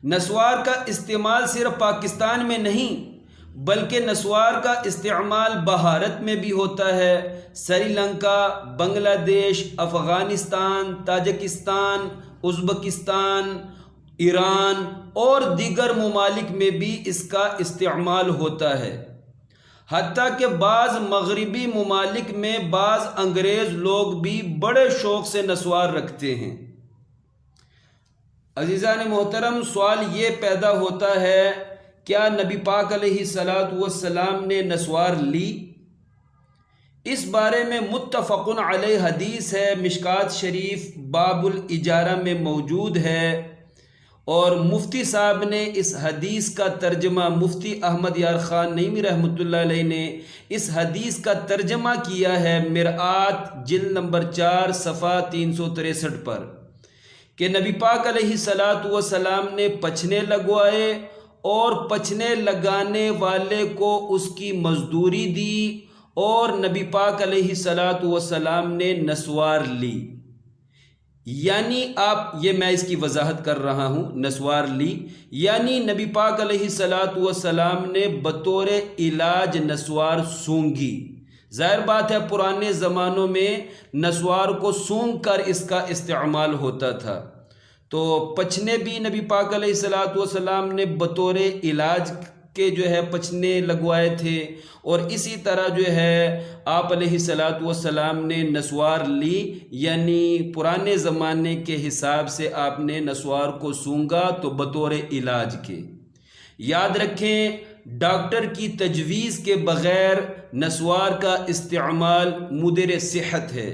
نسوار کا استعمال صرف پاکستان میں نہیں بلکہ نسوار کا استعمال بھارت میں بھی ہوتا ہے۔ سری لنکا، بنگلہ دیش، افغانستان، تاجکستان، ازبکستان، ایران اور دیگر ممالک میں بھی اس کا استعمال ہوتا ہے۔ حتیٰ کہ بعض مغربی ممالک میں بعض انگریز لوگ بھی بڑے شوق سے نسوار رکھتے ہیں۔ عزیزان محترم، سوال یہ پیدا ہوتا ہے، کیا نبی پاک علیہ الصلاۃ والسلام نے نسوار لی؟ اس بارے میں متفق علیہ حدیث ہے، مشکوٰۃ شریف باب الاجارہ میں موجود ہے، اور مفتی صاحب نے اس حدیث کا ترجمہ، مفتی احمد یار خان نعیمی رحمۃ اللہ علیہ نے اس حدیث کا ترجمہ کیا ہے مرآت جلد نمبر 4 صفحہ 363 پر، کہ نبی پاک علیہ الصلاۃ والسلام نے پچھنے لگوائے اور پچھنے لگانے والے کو اس کی مزدوری دی، اور نبی پاک علیہ الصلاۃ والسلام نے نسوار لی۔ یعنی میں اس کی وضاحت کر رہا ہوں، نسوار لی یعنی نبی پاک علیہ الصلاۃ والسلام نے بطور علاج نسوار سونگھی۔ ظاہر بات ہے پرانے زمانوں میں نسوار کو سونگ کر اس کا استعمال ہوتا تھا، تو پچھنے بھی نبی پاک علیہ الصلاۃ والسلام نے بطور علاج کے پچھنے لگوائے تھے، اور اسی طرح آپ علیہ الصلاۃ والسلام نے نسوار لی، یعنی پرانے زمانے کے حساب سے آپ نے نسوار کو سونگا تو بطور علاج کے۔ یاد رکھیں، ڈاکٹر کی تجویز کے بغیر نسوار کا استعمال مضر صحت ہے۔